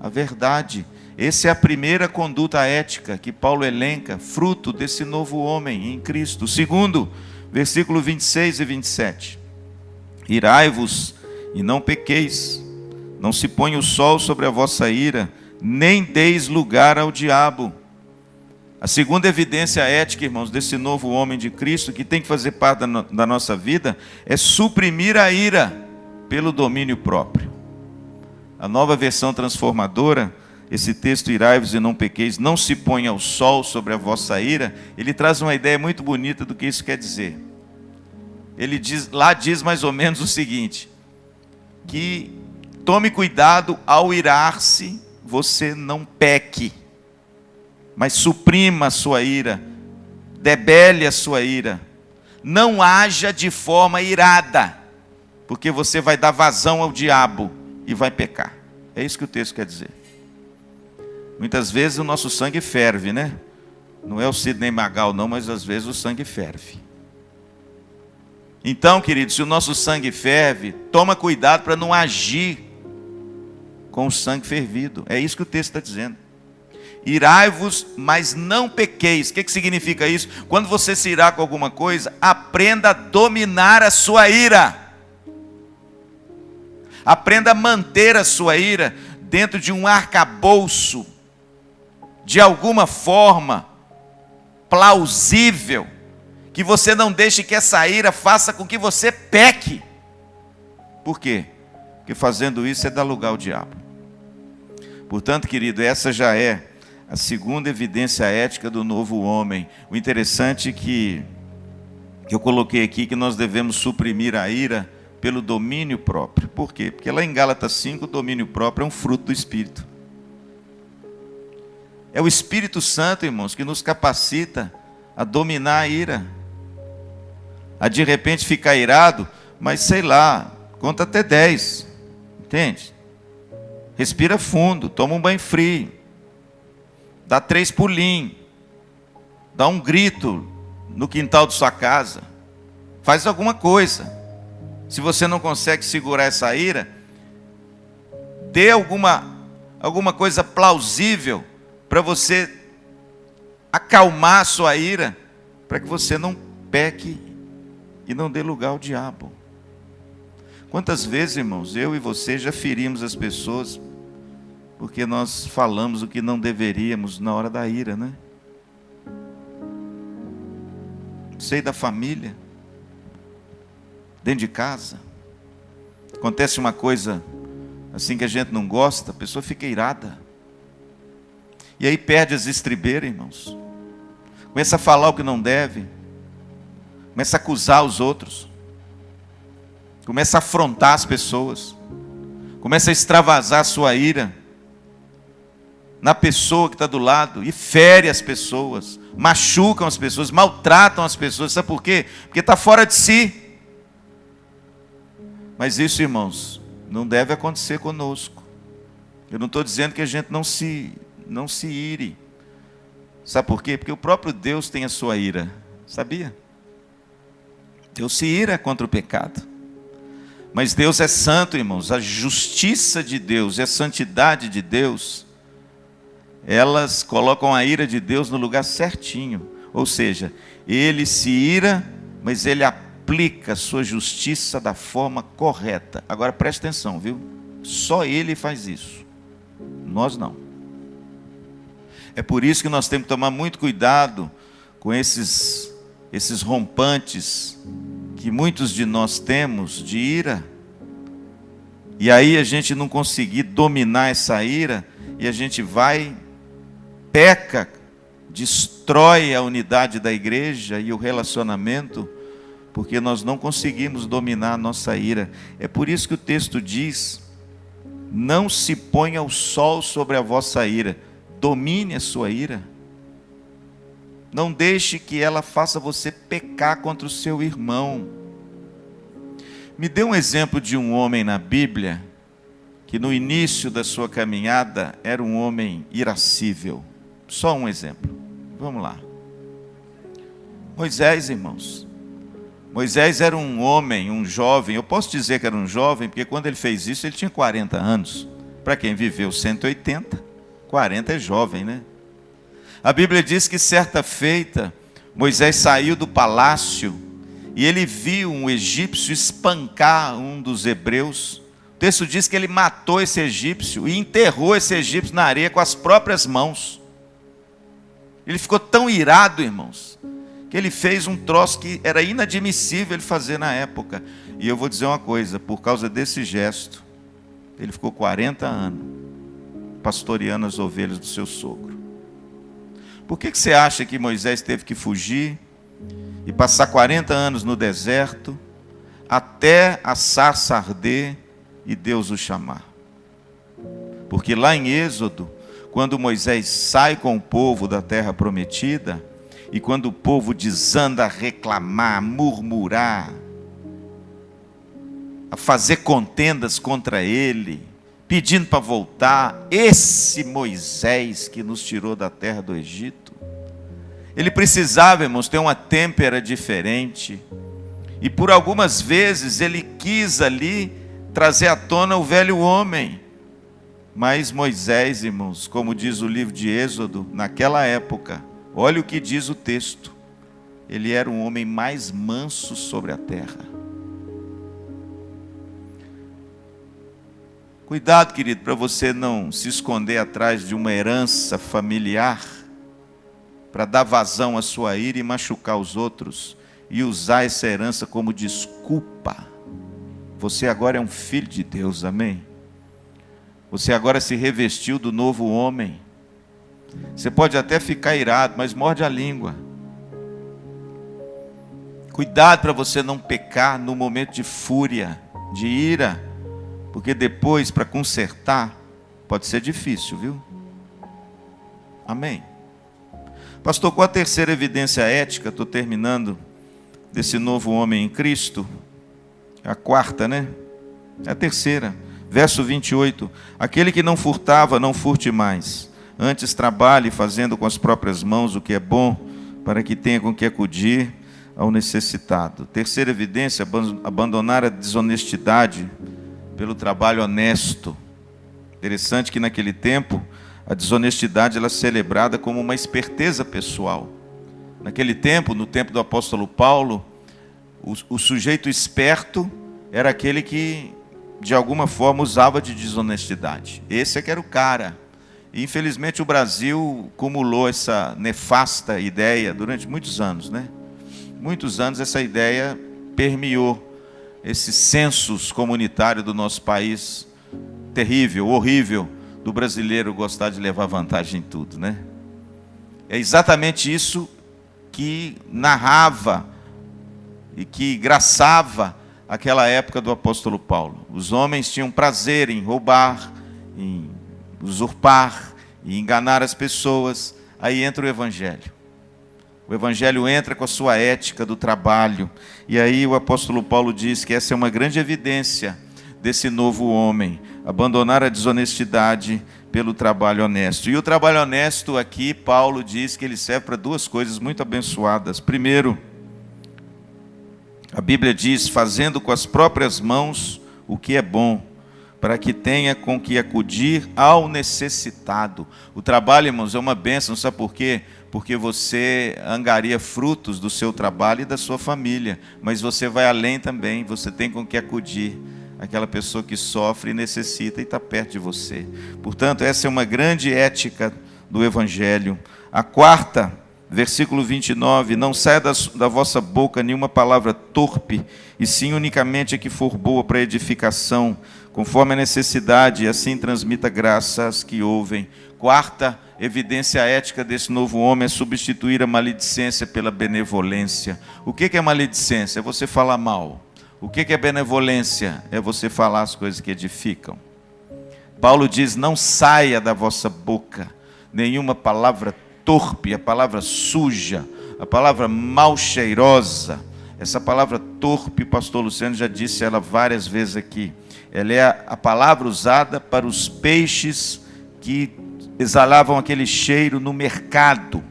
A verdade. Essa é a primeira conduta ética que Paulo elenca, fruto desse novo homem em Cristo. Segundo, versículo 26 e 27. Irai-vos e não pequeis, não se ponha o sol sobre a vossa ira, nem deis lugar ao diabo. A segunda evidência ética, irmãos, desse novo homem de Cristo, que tem que fazer parte da nossa vida, é suprimir a ira pelo domínio próprio. A nova versão transformadora, esse texto, irai-vos e não pequeis, não se ponha o sol sobre a vossa ira, ele traz uma ideia muito bonita do que isso quer dizer. Ele diz mais ou menos o seguinte, que tome cuidado ao irar-se, você não peque, mas suprima a sua ira, debele a sua ira, não haja de forma irada, porque você vai dar vazão ao diabo e vai pecar. É isso que o texto quer dizer. Muitas vezes o nosso sangue ferve, né? Não é o Sidney Magal não, mas às vezes o sangue ferve. Então, querido, se o nosso sangue ferve, toma cuidado para não agir com o sangue fervido. É isso que o texto está dizendo. Irai-vos, mas não pequeis. O que significa isso? Quando você se irar com alguma coisa, aprenda a dominar a sua ira. Aprenda a manter a sua ira dentro de um arcabouço, de alguma forma plausível, que você não deixe que essa ira faça com que você peque. Por quê? Porque fazendo isso é dar lugar ao diabo. Portanto, querido, essa já é a segunda evidência ética do novo homem. O interessante é que eu coloquei aqui que nós devemos suprimir a ira pelo domínio próprio. Por quê? Porque lá em Gálatas 5, o domínio próprio é um fruto do Espírito. É o Espírito Santo, irmãos, que nos capacita a dominar a ira. A de repente ficar irado, mas sei lá, conta até 10. Entende? Respira fundo, toma um banho frio. Dá 3 pulinhos. Dá um grito no quintal de sua casa. Faz alguma coisa. Se você não consegue segurar essa ira, dê alguma coisa plausível para você acalmar a sua ira, para que você não peque e não dê lugar ao diabo. Quantas vezes, irmãos, eu e você já ferimos as pessoas porque nós falamos o que não deveríamos na hora da ira, né? Sei da família, dentro de casa, acontece uma coisa assim que a gente não gosta, a pessoa fica irada, e aí perde as estribeiras, irmãos, começa a falar o que não deve, começa a acusar os outros, começa a afrontar as pessoas, começa a extravasar a sua ira na pessoa que está do lado, e fere as pessoas, machucam as pessoas, maltratam as pessoas. Sabe por quê? Porque está fora de si. Mas isso, irmãos, não deve acontecer conosco. Eu não estou dizendo que a gente não se ire. Sabe por quê? Porque o próprio Deus tem a sua ira. Sabia? Deus se ira contra o pecado. Mas Deus é santo, irmãos. A justiça de Deus e a santidade de Deus, elas colocam a ira de Deus no lugar certinho. Ou seja, Ele se ira, mas Ele aplica a sua justiça da forma correta. Agora preste atenção, viu? Só Ele faz isso. Nós não. É por isso que nós temos que tomar muito cuidado com esses rompantes que muitos de nós temos de ira. E aí a gente não conseguir dominar essa ira, e a gente vai peca, destrói a unidade da igreja e o relacionamento, porque nós não conseguimos dominar a nossa ira. É por isso que o texto diz: não se ponha o sol sobre a vossa ira, domine a sua ira. Não deixe que ela faça você pecar contra o seu irmão. Me dê um exemplo de um homem na Bíblia que no início da sua caminhada era um homem irascível. Só um exemplo. Vamos lá. Moisés, irmãos. Moisés era um homem, um jovem. Eu posso dizer que era um jovem, porque quando ele fez isso, ele tinha 40 anos. Para quem viveu 180, 40 é jovem, né? A Bíblia diz que certa feita, Moisés saiu do palácio e ele viu um egípcio espancar um dos hebreus. O texto diz que ele matou esse egípcio e enterrou esse egípcio na areia com as próprias mãos. Ele ficou tão irado, irmãos, que ele fez um troço que era inadmissível ele fazer na época. E eu vou dizer uma coisa: por causa desse gesto, ele ficou 40 anos pastoreando as ovelhas do seu sogro. Por que você acha que Moisés teve que fugir e passar 40 anos no deserto, até a sarça arder e Deus o chamar? Porque lá em Êxodo, quando Moisés sai com o povo da terra prometida, e quando o povo desanda a reclamar, a murmurar, a fazer contendas contra ele, pedindo para voltar, esse Moisés que nos tirou da terra do Egito, ele precisava, irmãos, ter uma têmpera diferente. E por algumas vezes ele quis ali trazer à tona o velho homem. Mas Moisés, irmãos, como diz o livro de Êxodo, naquela época, olha o que diz o texto: ele era um homem mais manso sobre a terra. Cuidado, querido, para você não se esconder atrás de uma herança familiar, para dar vazão à sua ira e machucar os outros, e usar essa herança como desculpa. Você agora é um filho de Deus, amém? Você agora se revestiu do novo homem. Você pode até ficar irado, mas morde a língua. Cuidado para você não pecar no momento de fúria, de ira, porque depois, para consertar, pode ser difícil, viu? Amém? Pastor, qual a terceira evidência ética? Estou terminando, desse novo homem em Cristo. A quarta, né? É a terceira. Verso 28. Aquele que não furtava, não furte mais. Antes trabalhe fazendo com as próprias mãos o que é bom, para que tenha com que acudir ao necessitado. Terceira evidência, abandonar a desonestidade pelo trabalho honesto. Interessante que naquele tempo a desonestidade era celebrada como uma esperteza pessoal. Naquele tempo, no tempo do apóstolo Paulo, o sujeito esperto era aquele que de alguma forma usava de desonestidade. Esse é que era o cara. E infelizmente o Brasil cumulou essa nefasta ideia durante muitos anos, né? Muitos anos essa ideia permeou esse census comunitário do nosso país, terrível, horrível, do brasileiro gostar de levar vantagem em tudo, né? É exatamente isso que narrava e que graçava aquela época do apóstolo Paulo. Os homens tinham prazer em roubar, em usurpar e enganar as pessoas. Aí entra o Evangelho. O Evangelho entra com a sua ética do trabalho. E aí o apóstolo Paulo diz que essa é uma grande evidência desse novo homem. Abandonar a desonestidade pelo trabalho honesto. E o trabalho honesto aqui, Paulo diz que ele serve para duas coisas muito abençoadas. Primeiro, a Bíblia diz: fazendo com as próprias mãos o que é bom, para que tenha com que acudir ao necessitado. O trabalho, irmãos, é uma bênção, sabe por quê? Porque você angaria frutos do seu trabalho e da sua família, mas você vai além também, você tem com que acudir aquela pessoa que sofre e necessita e está perto de você. Portanto, essa é uma grande ética do Evangelho. A quarta, versículo 29, não saia da vossa boca nenhuma palavra torpe, e sim unicamente a que for boa para edificação, conforme a necessidade, e assim transmita graça às que ouvem. Quarta evidência ética desse novo homem é substituir a maledicência pela benevolência. O que é maledicência? É você falar mal. O que é benevolência? É você falar as coisas que edificam. Paulo diz: não saia da vossa boca nenhuma palavra torpe, a palavra suja, a palavra mal cheirosa. Essa palavra torpe, o pastor Luciano já disse ela várias vezes aqui. Ela é a palavra usada para os peixes que exalavam aquele cheiro no mercado.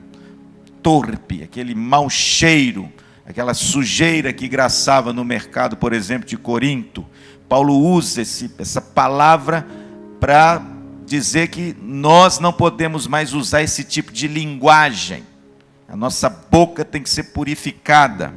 Torpe, aquele mau cheiro, aquela sujeira que graçava no mercado, por exemplo, de Corinto. Paulo usa essa palavra para dizer que nós não podemos mais usar esse tipo de linguagem. A nossa boca tem que ser purificada.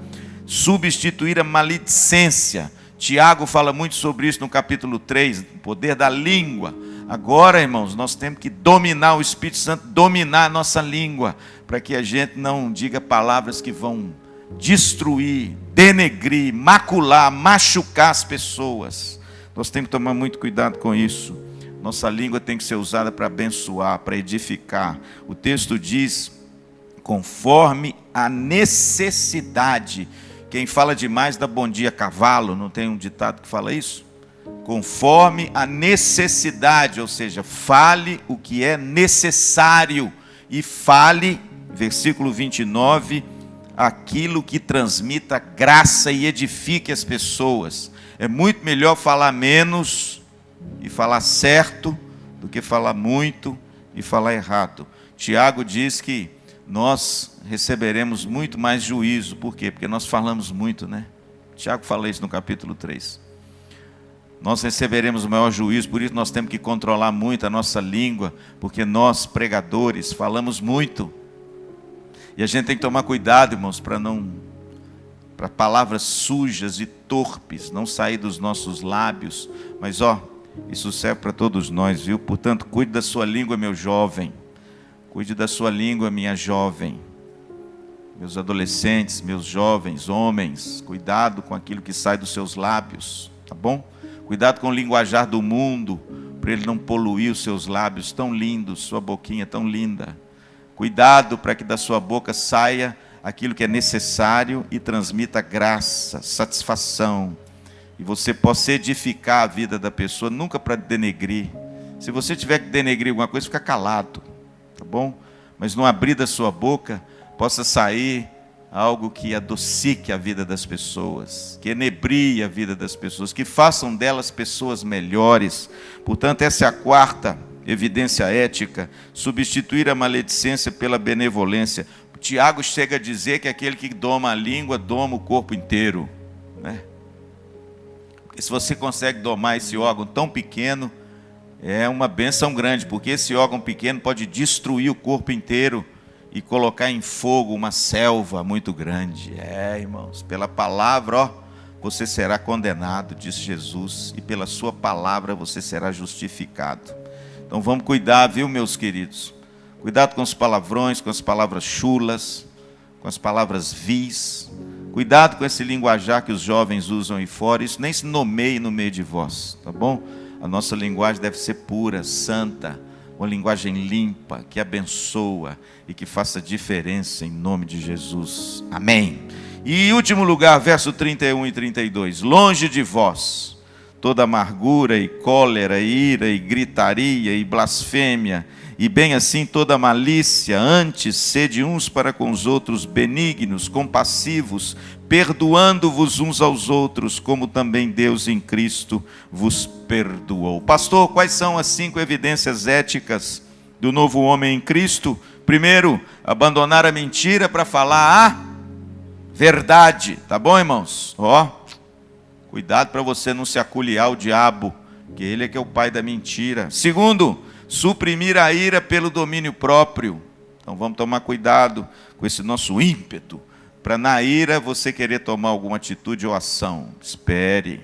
Substituir a maledicência. Tiago fala muito sobre isso no capítulo 3, o poder da língua. Agora, irmãos, nós temos que dominar o Espírito Santo, dominar a nossa língua, para que a gente não diga palavras que vão destruir, denegrir, macular, machucar as pessoas. Nós temos que tomar muito cuidado com isso. Nossa língua tem que ser usada para abençoar, para edificar. O texto diz: conforme a necessidade. Quem fala demais dá bom dia a cavalo, não tem um ditado que fala isso? Conforme a necessidade, ou seja, fale o que é necessário e fale, versículo 29, aquilo que transmita graça e edifique as pessoas. É muito melhor falar menos e falar certo do que falar muito e falar errado. Tiago diz que nós receberemos muito mais juízo. Por quê? Porque nós falamos muito, né? Tiago fala isso no capítulo 3. Nós receberemos o maior juízo, por isso nós temos que controlar muito a nossa língua, porque nós, pregadores, falamos muito. E a gente tem que tomar cuidado, irmãos, para palavras sujas e torpes não sair dos nossos lábios. Mas isso serve para todos nós, viu? Portanto, cuide da sua língua, meu jovem. Cuide da sua língua, minha jovem. Meus adolescentes, meus jovens, homens, cuidado com aquilo que sai dos seus lábios, tá bom? Cuidado com o linguajar do mundo, para ele não poluir os seus lábios tão lindos, sua boquinha tão linda. Cuidado para que da sua boca saia aquilo que é necessário e transmita graça, satisfação. E você possa edificar a vida da pessoa, nunca para denegrir. Se você tiver que denegrir alguma coisa, fica calado, tá bom? Mas no abrir da sua boca, possa sair algo que adocique a vida das pessoas, que enebrie a vida das pessoas, que façam delas pessoas melhores. Portanto, essa é a quarta evidência ética: substituir a maledicência pela benevolência. O Tiago chega a dizer que aquele que doma a língua, doma o corpo inteiro, né? Porque se você consegue domar esse órgão tão pequeno, é uma bênção grande, porque esse órgão pequeno pode destruir o corpo inteiro e colocar em fogo uma selva muito grande. Irmãos, pela palavra, você será condenado, diz Jesus, e pela sua palavra você será justificado. Então vamos cuidar, viu, meus queridos? Cuidado com os palavrões, com as palavras chulas, com as palavras vis. Cuidado com esse linguajar que os jovens usam aí fora. Isso nem se nomeie no meio de vós, tá bom? A nossa linguagem deve ser pura, santa, uma linguagem limpa, que abençoa e que faça diferença em nome de Jesus. Amém. E em último lugar, verso 31 e 32. Longe de vós toda amargura e cólera, e ira e gritaria e blasfêmia, e bem assim toda malícia. Antes, sede uns para com os outros benignos, compassivos, perdoando-vos uns aos outros, como também Deus em Cristo vos perdoou. Pastor, quais são as 5 evidências éticas do novo homem em Cristo? Primeiro, abandonar a mentira para falar a verdade. Tá bom, irmãos? Cuidado para você não se aculiar ao diabo, que ele é que é o pai da mentira. Segundo, suprimir a ira pelo domínio próprio. Então vamos tomar cuidado com esse nosso ímpeto, para na ira você querer tomar alguma atitude ou ação. Espere,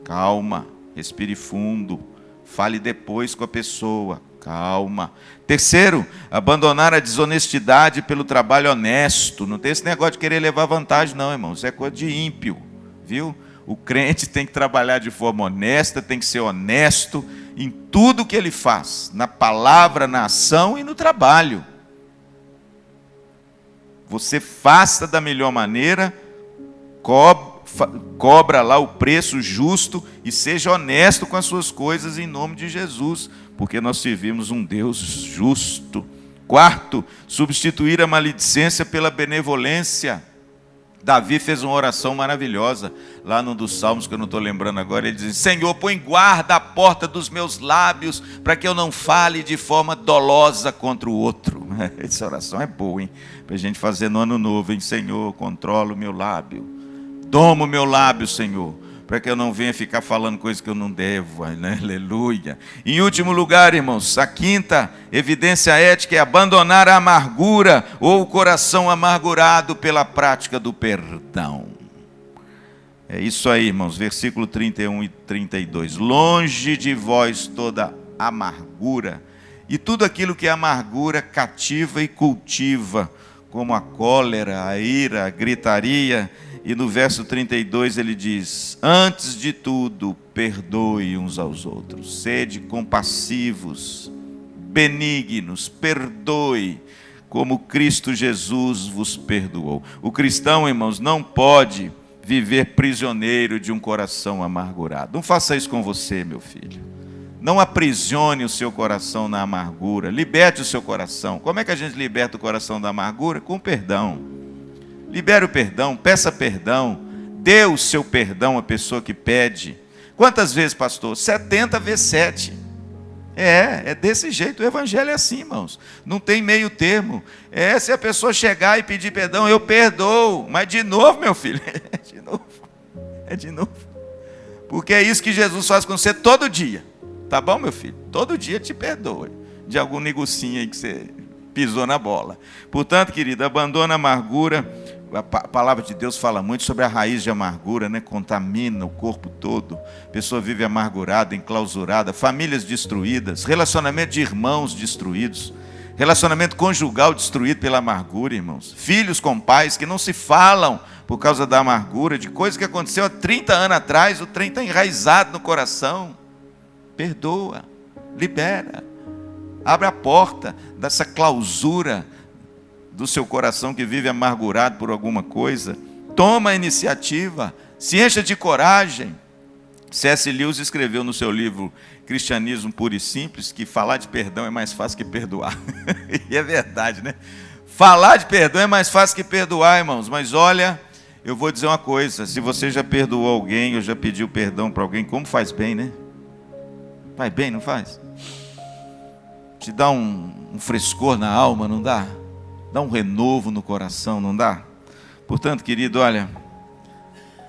calma, respire fundo, fale depois com a pessoa, calma. Terceiro, abandonar a desonestidade pelo trabalho honesto. Não tem esse negócio de querer levar vantagem não, irmão, isso é coisa de ímpio, viu? O crente tem que trabalhar de forma honesta, tem que ser honesto, em tudo que ele faz, na palavra, na ação e no trabalho. Você faça da melhor maneira, cobra lá o preço justo e seja honesto com as suas coisas em nome de Jesus, porque nós servimos um Deus justo. Quarto, substituir a maledicência pela benevolência. Davi fez uma oração maravilhosa, lá num dos salmos que eu não estou lembrando agora, ele diz: Senhor, põe guarda à porta dos meus lábios, para que eu não fale de forma dolosa contra o outro. Essa oração é boa, hein? Para a gente fazer no ano novo, hein? Senhor, controla o meu lábio, doma o meu lábio, Senhor, para que eu não venha ficar falando coisas que eu não devo, né? Aleluia. Em último lugar, irmãos, a quinta evidência ética é abandonar a amargura ou o coração amargurado pela prática do perdão. É isso aí, irmãos, versículo 31 e 32. Longe de vós toda amargura e tudo aquilo que a amargura cativa e cultiva, como a cólera, a ira, a gritaria. E no verso 32 ele diz: antes de tudo, perdoe uns aos outros, sede compassivos, benignos, perdoe, como Cristo Jesus vos perdoou. O cristão, irmãos, não pode viver prisioneiro de um coração amargurado. Não faça isso com você, meu filho. Não aprisione o seu coração na amargura, liberte o seu coração. Como é que a gente liberta o coração da amargura? Com perdão. Libere o perdão, peça perdão, dê o seu perdão à pessoa que pede. Quantas vezes, pastor? 70 vezes 7. É desse jeito, o evangelho é assim, irmãos. Não tem meio termo. Se a pessoa chegar e pedir perdão, eu perdoo. Mas de novo, meu filho, é de novo. Porque é isso que Jesus faz com você todo dia. Tá bom, meu filho? Todo dia te perdoa de algum negocinho aí que você pisou na bola. Portanto, querido, abandona a amargura. A palavra de Deus fala muito sobre a raiz de amargura, né? Contamina o corpo todo. A pessoa vive amargurada, enclausurada, famílias destruídas, relacionamento de irmãos destruídos, relacionamento conjugal destruído pela amargura, irmãos. Filhos com pais que não se falam por causa da amargura, de coisa que aconteceu há 30 anos atrás, o trem está enraizado no coração. Perdoa, libera, abre a porta dessa clausura do seu coração que vive amargurado por alguma coisa. Toma a iniciativa, se encha de coragem. C.S. Lewis escreveu no seu livro Cristianismo Puro e Simples que falar de perdão é mais fácil que perdoar. E é verdade, né? Falar de perdão é mais fácil que perdoar, irmãos. Mas olha, eu vou dizer uma coisa: se você já perdoou alguém, ou já pediu perdão para alguém, como faz bem, né? Faz bem, não faz? Te dá um frescor na alma, não dá? Dá um renovo no coração, não dá? Portanto, querido, olha,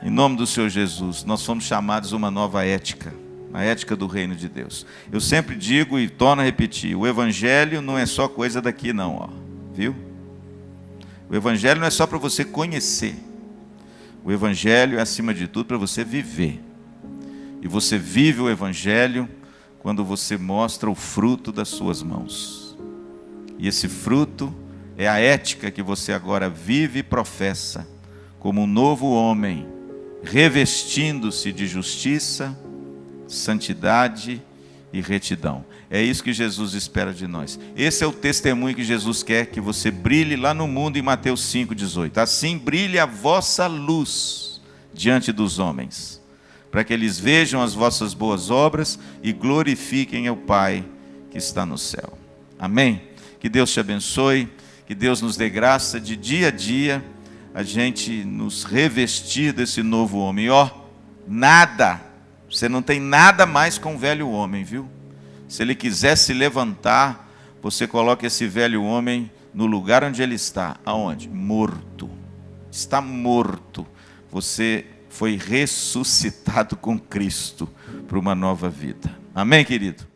em nome do Senhor Jesus, nós fomos chamados a uma nova ética, a ética do reino de Deus. Eu sempre digo e torno a repetir: o evangelho não é só coisa daqui não, ó, viu? O evangelho não é só para você conhecer. O evangelho é, acima de tudo, para você viver. E você vive o evangelho quando você mostra o fruto das suas mãos. E esse fruto é a ética que você agora vive e professa, como um novo homem, revestindo-se de justiça, santidade e retidão. É isso que Jesus espera de nós. Esse é o testemunho que Jesus quer que você brilhe lá no mundo, em Mateus 5,18. Assim brilhe a vossa luz diante dos homens, para que eles vejam as vossas boas obras e glorifiquem ao Pai que está no céu. Amém? Que Deus te abençoe. Que Deus nos dê graça de dia a dia a gente nos revestir desse novo homem. E ó, nada, você não tem nada mais com o velho homem, viu? Se ele quiser se levantar, você coloca esse velho homem no lugar onde ele está. Aonde? Morto. Está morto. Você foi ressuscitado com Cristo para uma nova vida. Amém, querido?